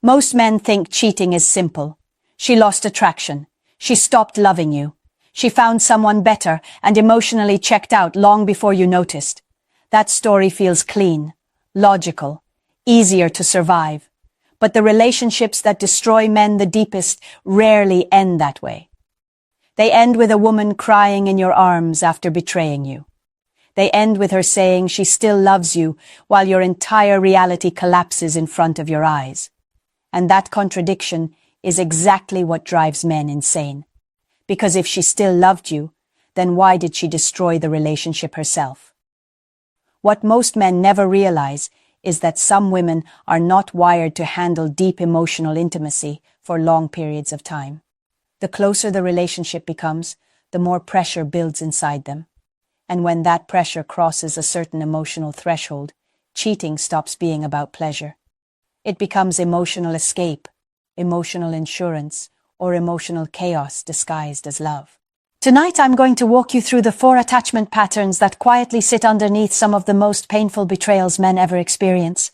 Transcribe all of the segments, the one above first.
Most men think cheating is simple. She lost attraction. She stopped loving you. She found someone better and emotionally checked out long before you noticed. That story feels clean, logical, easier to survive. But the relationships that destroy men the deepest rarely end that way. They end with a woman crying in your arms after betraying you. They end with her saying she still loves you while your entire reality collapses in front of your eyes. And that contradiction is exactly what drives men insane. Because if she still loved you, then why did she destroy the relationship herself? What most men never realize is that some women are not wired to handle deep emotional intimacy for long periods of time. The closer the relationship becomes, the more pressure builds inside them. And when that pressure crosses a certain emotional threshold, cheating stops being about pleasure. It becomes emotional escape, emotional insurance, or emotional chaos disguised as love. Tonight I'm going to walk you through the 4 attachment patterns that quietly sit underneath some of the most painful betrayals men ever experience.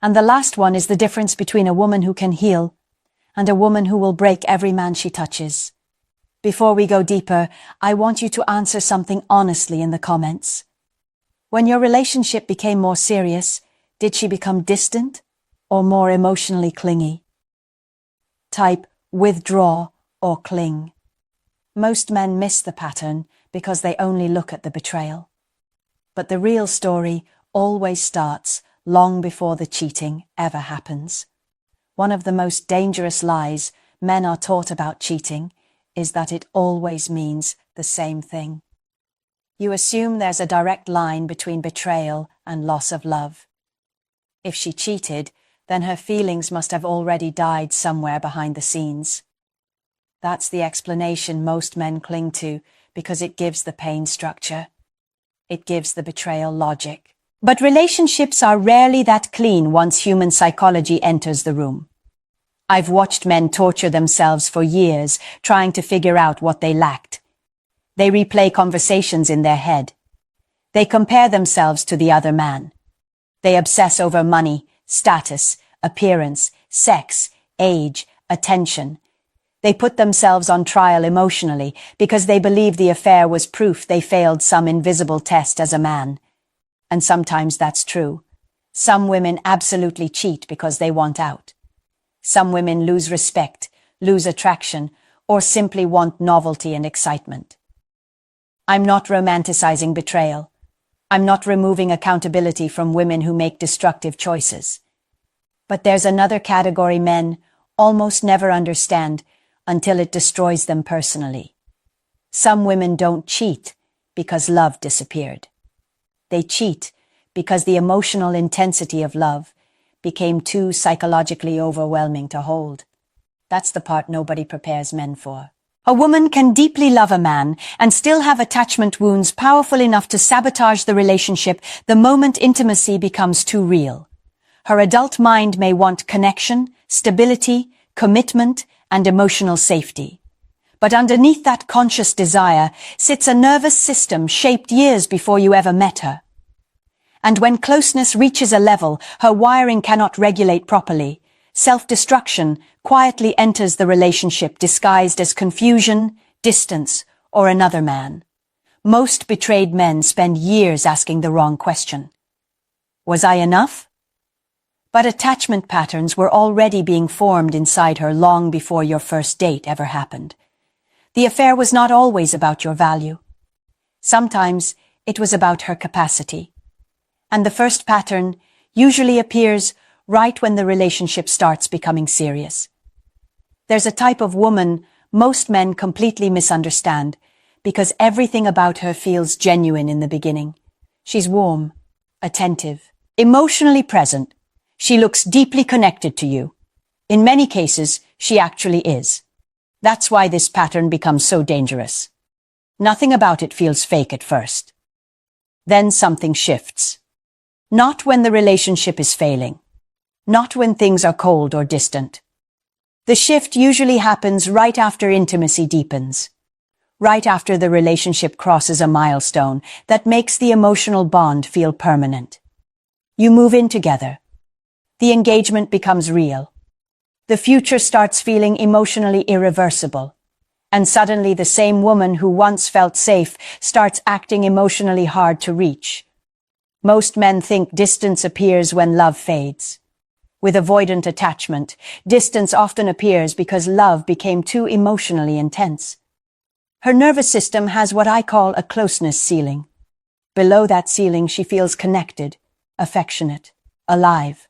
And the last one is the difference between a woman who can heal and a woman who will break every man she touches. Before we go deeper, I want you to answer something honestly in the comments. When your relationship became more serious, did she become distant or more emotionally clingy? Type withdraw or cling. Most men miss the pattern because they only look at the betrayal. But the real story always starts long before the cheating ever happens. One of the most dangerous lies men are taught about cheating is that it always means the same thing. You assume there's a direct line between betrayal and loss of love. If she cheated, then her feelings must have already died somewhere behind the scenes. That's the explanation most men cling to because it gives the pain structure. It gives the betrayal logic. But relationships are rarely that clean once human psychology enters the room. I've watched men torture themselves for years trying to figure out what they lacked. They replay conversations in their head. They compare themselves to the other man. They obsess over money, status, appearance, sex, age, attention. They put themselves on trial emotionally because they believe the affair was proof they failed some invisible test as a man. And sometimes that's true. Some women absolutely cheat because they want out. Some women lose respect, lose attraction, or simply want novelty and excitement. I'm not romanticizing betrayal. I'm not removing accountability from women who make destructive choices. But there's another category men almost never understand until it destroys them personally. Some women don't cheat because love disappeared. They cheat because the emotional intensity of love became too psychologically overwhelming to hold. That's the part nobody prepares men for. A woman can deeply love a man and still have attachment wounds powerful enough to sabotage the relationship the moment intimacy becomes too real. Her adult mind may want connection, stability, commitment, and emotional safety. But underneath that conscious desire sits a nervous system shaped years before you ever met her. And when closeness reaches a level her wiring cannot regulate properly, self-destruction quietly enters the relationship disguised as confusion, distance, or another man. Most betrayed men spend years asking the wrong question. Was I enough? But attachment patterns were already being formed inside her long before your first date ever happened. The affair was not always about your value. Sometimes it was about her capacity. And the first pattern usually appears right when the relationship starts becoming serious. There's a type of woman most men completely misunderstand because everything about her feels genuine in the beginning. She's warm, attentive, emotionally present. She looks deeply connected to you. In many cases, she actually is. That's why this pattern becomes so dangerous. Nothing about it feels fake at first. Then something shifts. Not when the relationship is failing. Not when things are cold or distant. The shift usually happens right after intimacy deepens. Right after the relationship crosses a milestone that makes the emotional bond feel permanent. You move in together. The engagement becomes real. The future starts feeling emotionally irreversible. And suddenly the same woman who once felt safe starts acting emotionally hard to reach. Most men think distance appears when love fades. With avoidant attachment, distance often appears because love became too emotionally intense. Her nervous system has what I call a closeness ceiling. Below that ceiling, she feels connected, affectionate, alive.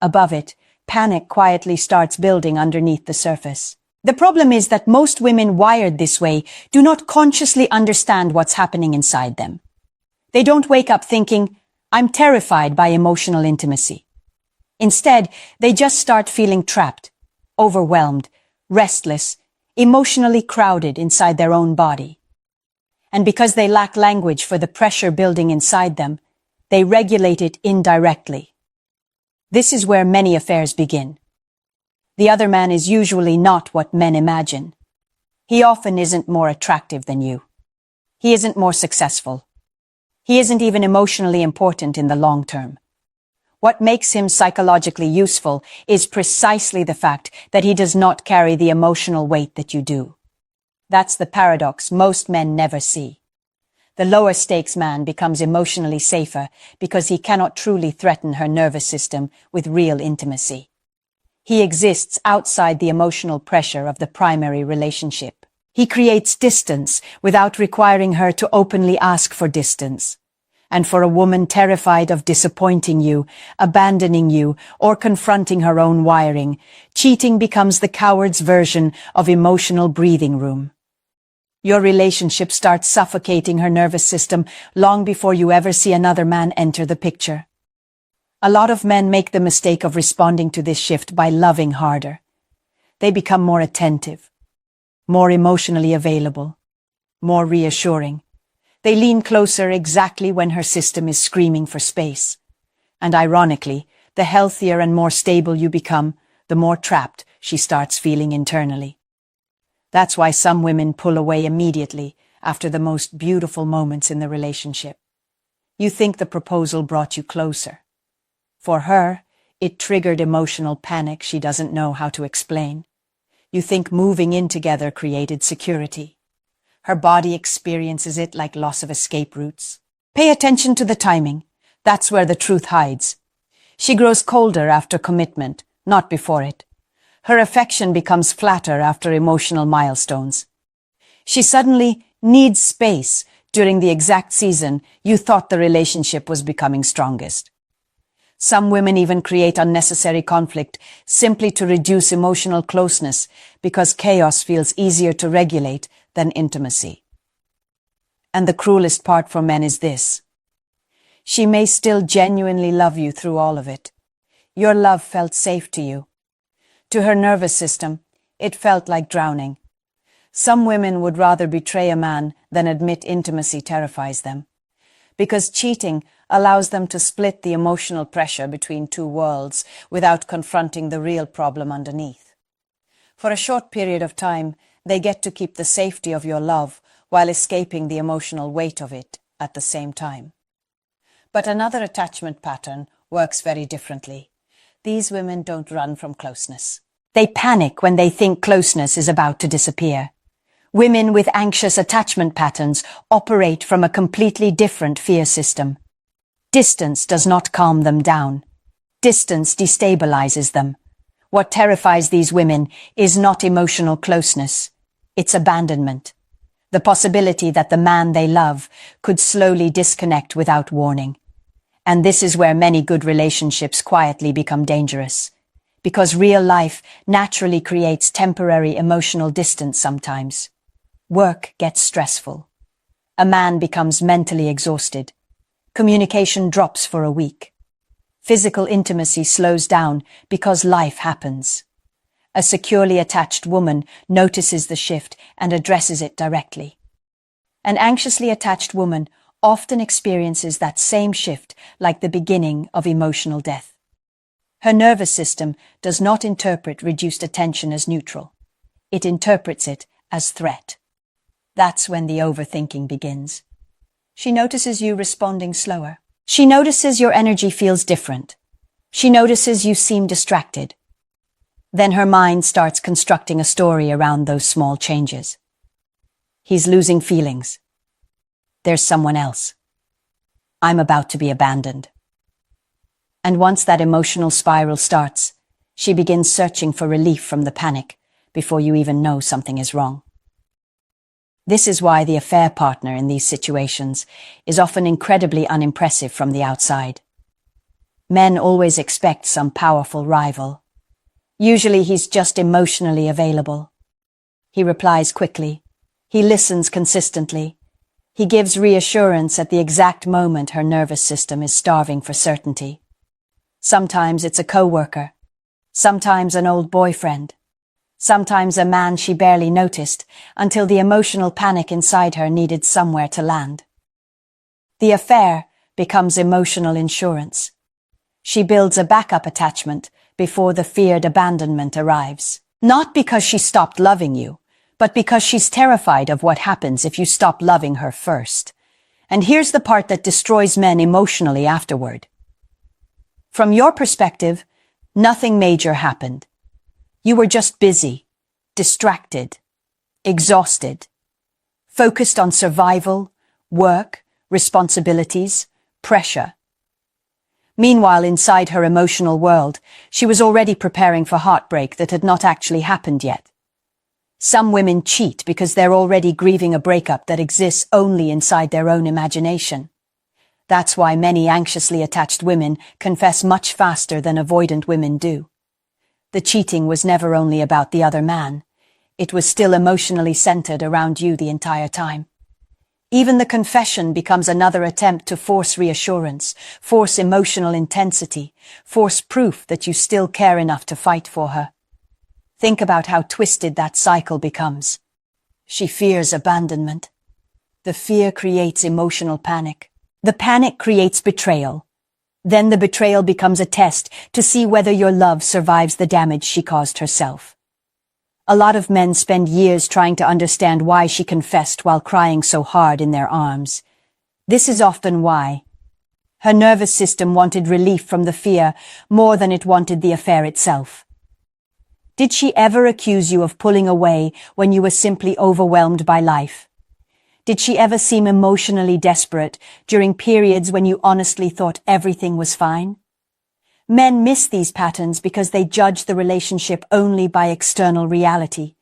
Above it, panic quietly starts building underneath the surface. The problem is that most women wired this way do not consciously understand what's happening inside them. They don't wake up thinking, "I'm terrified by emotional intimacy." Instead, they just start feeling trapped, overwhelmed, restless, emotionally crowded inside their own body. And because they lack language for the pressure building inside them, they regulate it indirectly. This is where many affairs begin. The other man is usually not what men imagine. He often isn't more attractive than you. He isn't more successful. He isn't even emotionally important in the long term. What makes him psychologically useful is precisely the fact that he does not carry the emotional weight that you do. That's the paradox most men never see. The lower stakes man becomes emotionally safer because he cannot truly threaten her nervous system with real intimacy. He exists outside the emotional pressure of the primary relationship. He creates distance without requiring her to openly ask for distance. And for a woman terrified of disappointing you, abandoning you, or confronting her own wiring, cheating becomes the coward's version of emotional breathing room. Your relationship starts suffocating her nervous system long before you ever see another man enter the picture. A lot of men make the mistake of responding to this shift by loving harder. They become more attentive, more emotionally available, more reassuring. They lean closer exactly when her system is screaming for space. And ironically, the healthier and more stable you become, the more trapped she starts feeling internally. That's why some women pull away immediately after the most beautiful moments in the relationship. You think the proposal brought you closer. For her, it triggered emotional panic she doesn't know how to explain. You think moving in together created security. Her body experiences it like loss of escape routes. Pay attention to the timing. That's where the truth hides. She grows colder after commitment, not before it. Her affection becomes flatter after emotional milestones. She suddenly needs space during the exact season you thought the relationship was becoming strongest. Some women even create unnecessary conflict simply to reduce emotional closeness because chaos feels easier to regulate than intimacy. And the cruelest part for men is this. She may still genuinely love you through all of it. Your love felt safe to you. To her nervous system, it felt like drowning. Some women would rather betray a man than admit intimacy terrifies them. Because cheating allows them to split the emotional pressure between two worlds without confronting the real problem underneath. For a short period of time, they get to keep the safety of your love while escaping the emotional weight of it at the same time. But another attachment pattern works very differently. These women don't run from closeness. They panic when they think closeness is about to disappear. Women with anxious attachment patterns operate from a completely different fear system. Distance does not calm them down. Distance destabilizes them. What terrifies these women is not emotional closeness. It's abandonment. The possibility that the man they love could slowly disconnect without warning. And this is where many good relationships quietly become dangerous. Because real life naturally creates temporary emotional distance sometimes. Work gets stressful. A man becomes mentally exhausted. Communication drops for a week. Physical intimacy slows down because life happens. A securely attached woman notices the shift and addresses it directly. An anxiously attached woman often experiences that same shift like the beginning of emotional death. Her nervous system does not interpret reduced attention as neutral. It interprets it as threat. That's when the overthinking begins. She notices you responding slower. She notices your energy feels different. She notices you seem distracted. Then her mind starts constructing a story around those small changes. He's losing feelings. There's someone else. I'm about to be abandoned. And once that emotional spiral starts, she begins searching for relief from the panic before you even know something is wrong. This is why the affair partner in these situations is often incredibly unimpressive from the outside. Men always expect some powerful rival. Usually he's just emotionally available. He replies quickly. He listens consistently. He gives reassurance at the exact moment her nervous system is starving for certainty. Sometimes it's a coworker. Sometimes an old boyfriend. Sometimes a man she barely noticed until the emotional panic inside her needed somewhere to land. The affair becomes emotional insurance. She builds a backup attachment before the feared abandonment arrives. Not because she stopped loving you, but because she's terrified of what happens if you stop loving her first. And here's the part that destroys men emotionally afterward. From your perspective, nothing major happened. You were just busy, distracted, exhausted, focused on survival, work, responsibilities, pressure. Meanwhile, inside her emotional world, she was already preparing for heartbreak that had not actually happened yet. Some women cheat because they're already grieving a breakup that exists only inside their own imagination. That's why many anxiously attached women confess much faster than avoidant women do. The cheating was never only about the other man. It was still emotionally centered around you the entire time. Even the confession becomes another attempt to force reassurance, force emotional intensity, force proof that you still care enough to fight for her. Think about how twisted that cycle becomes. She fears abandonment. The fear creates emotional panic. The panic creates betrayal. Then the betrayal becomes a test to see whether your love survives the damage she caused herself. A lot of men spend years trying to understand why she confessed while crying so hard in their arms. This is often why. Her nervous system wanted relief from the fear more than it wanted the affair itself. Did she ever accuse you of pulling away when you were simply overwhelmed by life? Did she ever seem emotionally desperate during periods when you honestly thought everything was fine? Men miss these patterns because they judge the relationship only by external reality.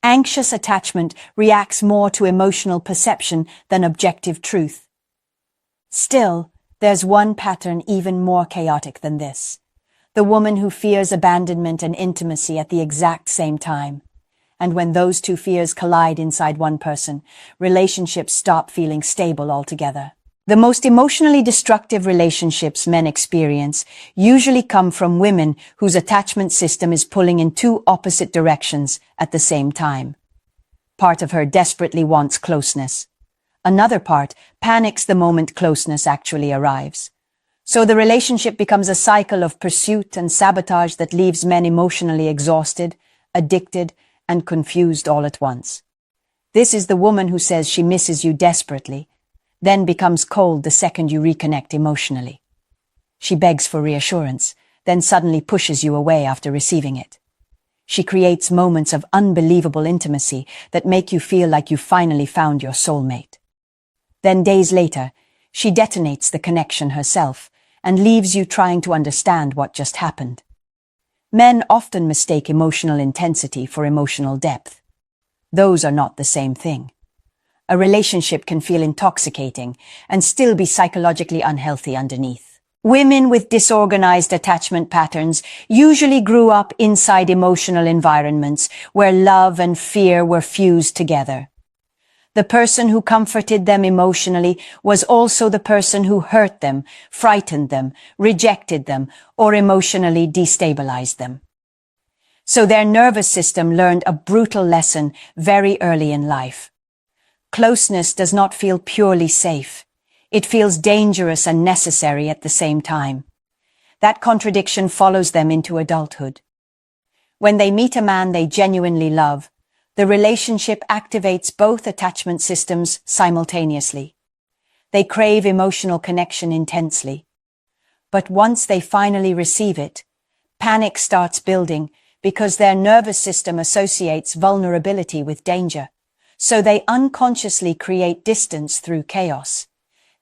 Anxious attachment reacts more to emotional perception than objective truth. Still, there's one pattern even more chaotic than this. The woman who fears abandonment and intimacy at the exact same time. And when those two fears collide inside one person, relationships stop feeling stable altogether. The most emotionally destructive relationships men experience usually come from women whose attachment system is pulling in two opposite directions at the same time. Part of her desperately wants closeness. Another part panics the moment closeness actually arrives. So the relationship becomes a cycle of pursuit and sabotage that leaves men emotionally exhausted, addicted, and confused all at once. This is the woman who says she misses you desperately, then becomes cold the second you reconnect emotionally. She begs for reassurance, then suddenly pushes you away after receiving it. She creates moments of unbelievable intimacy that make you feel like you finally found your soulmate. Then days later, she detonates the connection herself and leaves you trying to understand what just happened. Men often mistake emotional intensity for emotional depth. Those are not the same thing. A relationship can feel intoxicating and still be psychologically unhealthy underneath. Women with disorganized attachment patterns usually grew up inside emotional environments where love and fear were fused together. The person who comforted them emotionally was also the person who hurt them, frightened them, rejected them, or emotionally destabilized them. So their nervous system learned a brutal lesson very early in life. Closeness does not feel purely safe. It feels dangerous and necessary at the same time. That contradiction follows them into adulthood. When they meet a man they genuinely love, the relationship activates both attachment systems simultaneously. They crave emotional connection intensely. But once they finally receive it, panic starts building because their nervous system associates vulnerability with danger. So they unconsciously create distance through chaos.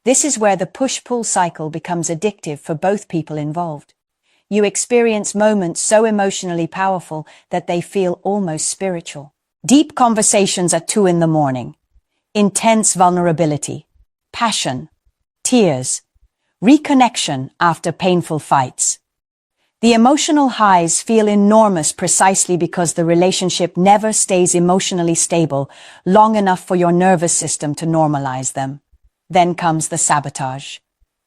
This is where the push-pull cycle becomes addictive for both people involved. You experience moments so emotionally powerful that they feel almost spiritual. Deep conversations at 2 a.m, intense vulnerability, passion, tears, reconnection after painful fights. The emotional highs feel enormous precisely because the relationship never stays emotionally stable long enough for your nervous system to normalize them. Then comes the sabotage.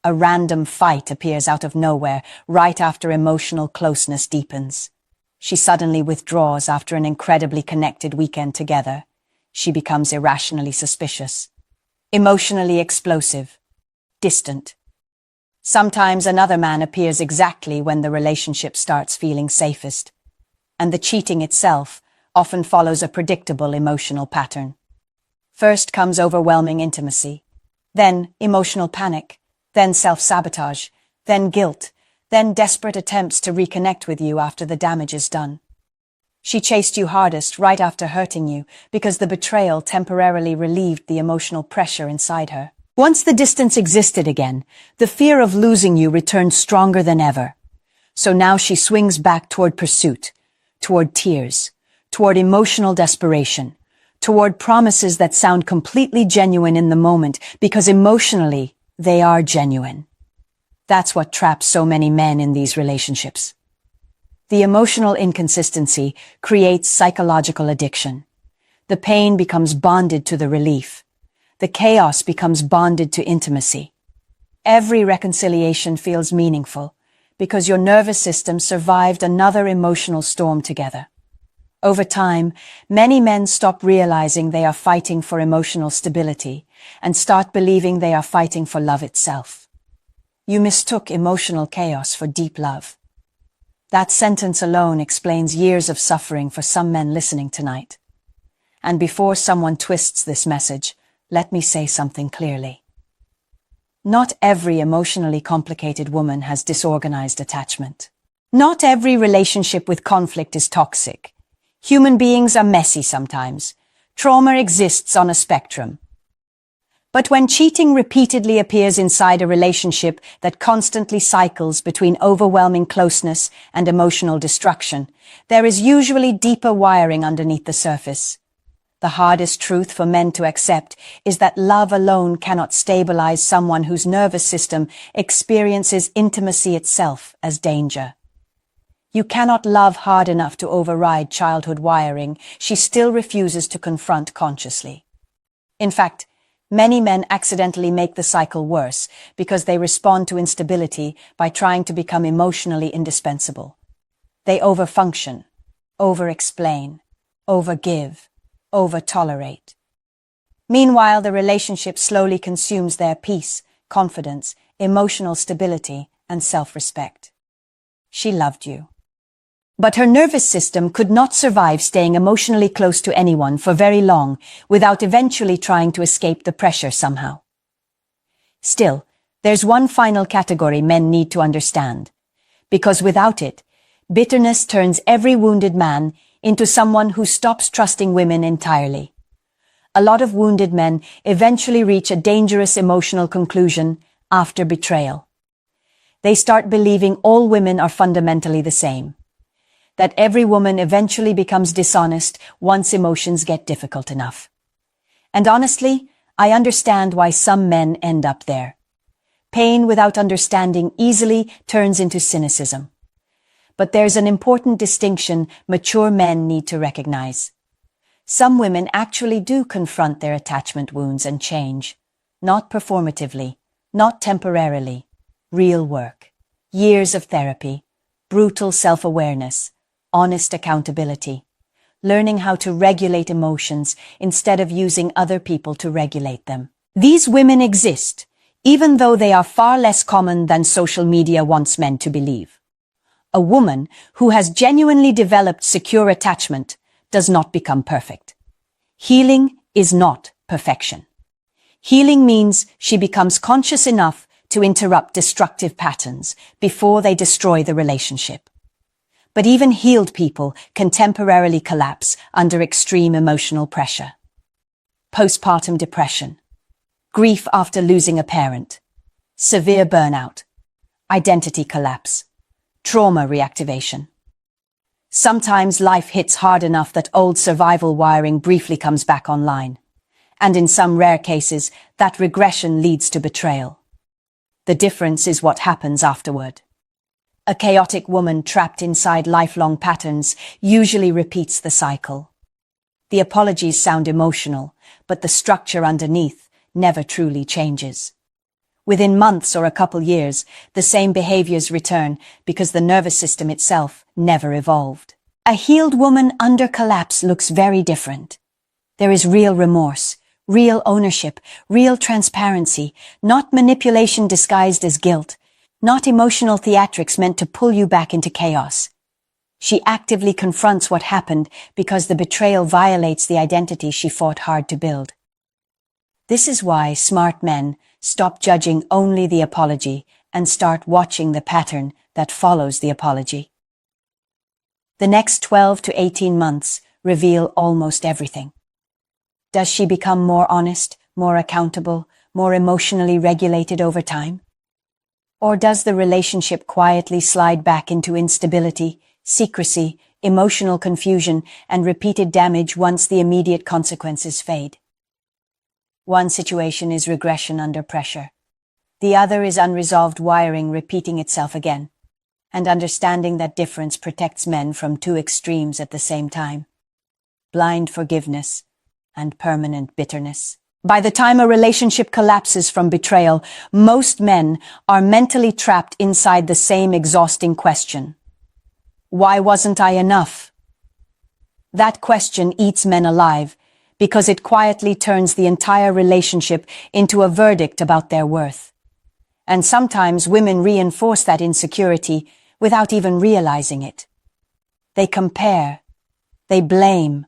A random fight appears out of nowhere right after emotional closeness deepens. She suddenly withdraws after an incredibly connected weekend together. She becomes irrationally suspicious, emotionally explosive, distant. Sometimes another man appears exactly when the relationship starts feeling safest, and the cheating itself often follows a predictable emotional pattern. First comes overwhelming intimacy, then emotional panic, then self-sabotage, then guilt, then desperate attempts to reconnect with you after the damage is done. She chased you hardest right after hurting you because the betrayal temporarily relieved the emotional pressure inside her. Once the distance existed again, the fear of losing you returned stronger than ever. So now she swings back toward pursuit, toward tears, toward emotional desperation, toward promises that sound completely genuine in the moment because emotionally they are genuine. That's what traps so many men in these relationships. The emotional inconsistency creates psychological addiction. The pain becomes bonded to the relief. The chaos becomes bonded to intimacy. Every reconciliation feels meaningful because your nervous system survived another emotional storm together. Over time, many men stop realizing they are fighting for emotional stability and start believing they are fighting for love itself. You mistook emotional chaos for deep love. That sentence alone explains years of suffering for some men listening tonight. And before someone twists this message, let me say something clearly. Not every emotionally complicated woman has disorganized attachment. Not every relationship with conflict is toxic. Human beings are messy sometimes. Trauma exists on a spectrum. But when cheating repeatedly appears inside a relationship that constantly cycles between overwhelming closeness and emotional destruction, there is usually deeper wiring underneath the surface. The hardest truth for men to accept is that love alone cannot stabilize someone whose nervous system experiences intimacy itself as danger. You cannot love hard enough to override childhood wiring she still refuses to confront consciously. In fact, many men accidentally make the cycle worse because they respond to instability by trying to become emotionally indispensable. They overfunction, over-explain, over-give, over-tolerate. Meanwhile, the relationship slowly consumes their peace, confidence, emotional stability, and self-respect. She loved you. But her nervous system could not survive staying emotionally close to anyone for very long without eventually trying to escape the pressure somehow. Still, there's one final category men need to understand, because without it, bitterness turns every wounded man into someone who stops trusting women entirely. A lot of wounded men eventually reach a dangerous emotional conclusion after betrayal. They start believing all women are fundamentally the same, that every woman eventually becomes dishonest once emotions get difficult enough. And honestly, I understand why some men end up there. Pain without understanding easily turns into cynicism. But there's an important distinction mature men need to recognize. Some women actually do confront their attachment wounds and change, not performatively, not temporarily, real work, years of therapy, brutal self-awareness, honest accountability, learning how to regulate emotions instead of using other people to regulate them. These women exist, even though they are far less common than social media wants men to believe. A woman who has genuinely developed secure attachment does not become perfect. Healing is not perfection. Healing means she becomes conscious enough to interrupt destructive patterns before they destroy the relationship. But even healed people can temporarily collapse under extreme emotional pressure. Postpartum depression, grief after losing a parent, severe burnout, identity collapse, trauma reactivation. Sometimes life hits hard enough that old survival wiring briefly comes back online, and in some rare cases, that regression leads to betrayal. The difference is what happens afterward. A chaotic woman trapped inside lifelong patterns usually repeats the cycle. The apologies sound emotional, but the structure underneath never truly changes. Within months or a couple years, the same behaviors return because the nervous system itself never evolved. A healed woman under collapse looks very different. There is real remorse, real ownership, real transparency, not manipulation disguised as guilt, not emotional theatrics meant to pull you back into chaos. She actively confronts what happened because the betrayal violates the identity she fought hard to build. This is why smart men stop judging only the apology and start watching the pattern that follows the apology. The next 12 to 18 months reveal almost everything. Does she become more honest, more accountable, more emotionally regulated over time? Or does the relationship quietly slide back into instability, secrecy, emotional confusion, and repeated damage once the immediate consequences fade? One situation is regression under pressure. The other is unresolved wiring repeating itself again. And understanding that difference protects men from two extremes at the same time: blind forgiveness and permanent bitterness. By the time a relationship collapses from betrayal, most men are mentally trapped inside the same exhausting question: why wasn't I enough? That question eats men alive because it quietly turns the entire relationship into a verdict about their worth. And sometimes women reinforce that insecurity without even realizing it. They compare, they blame,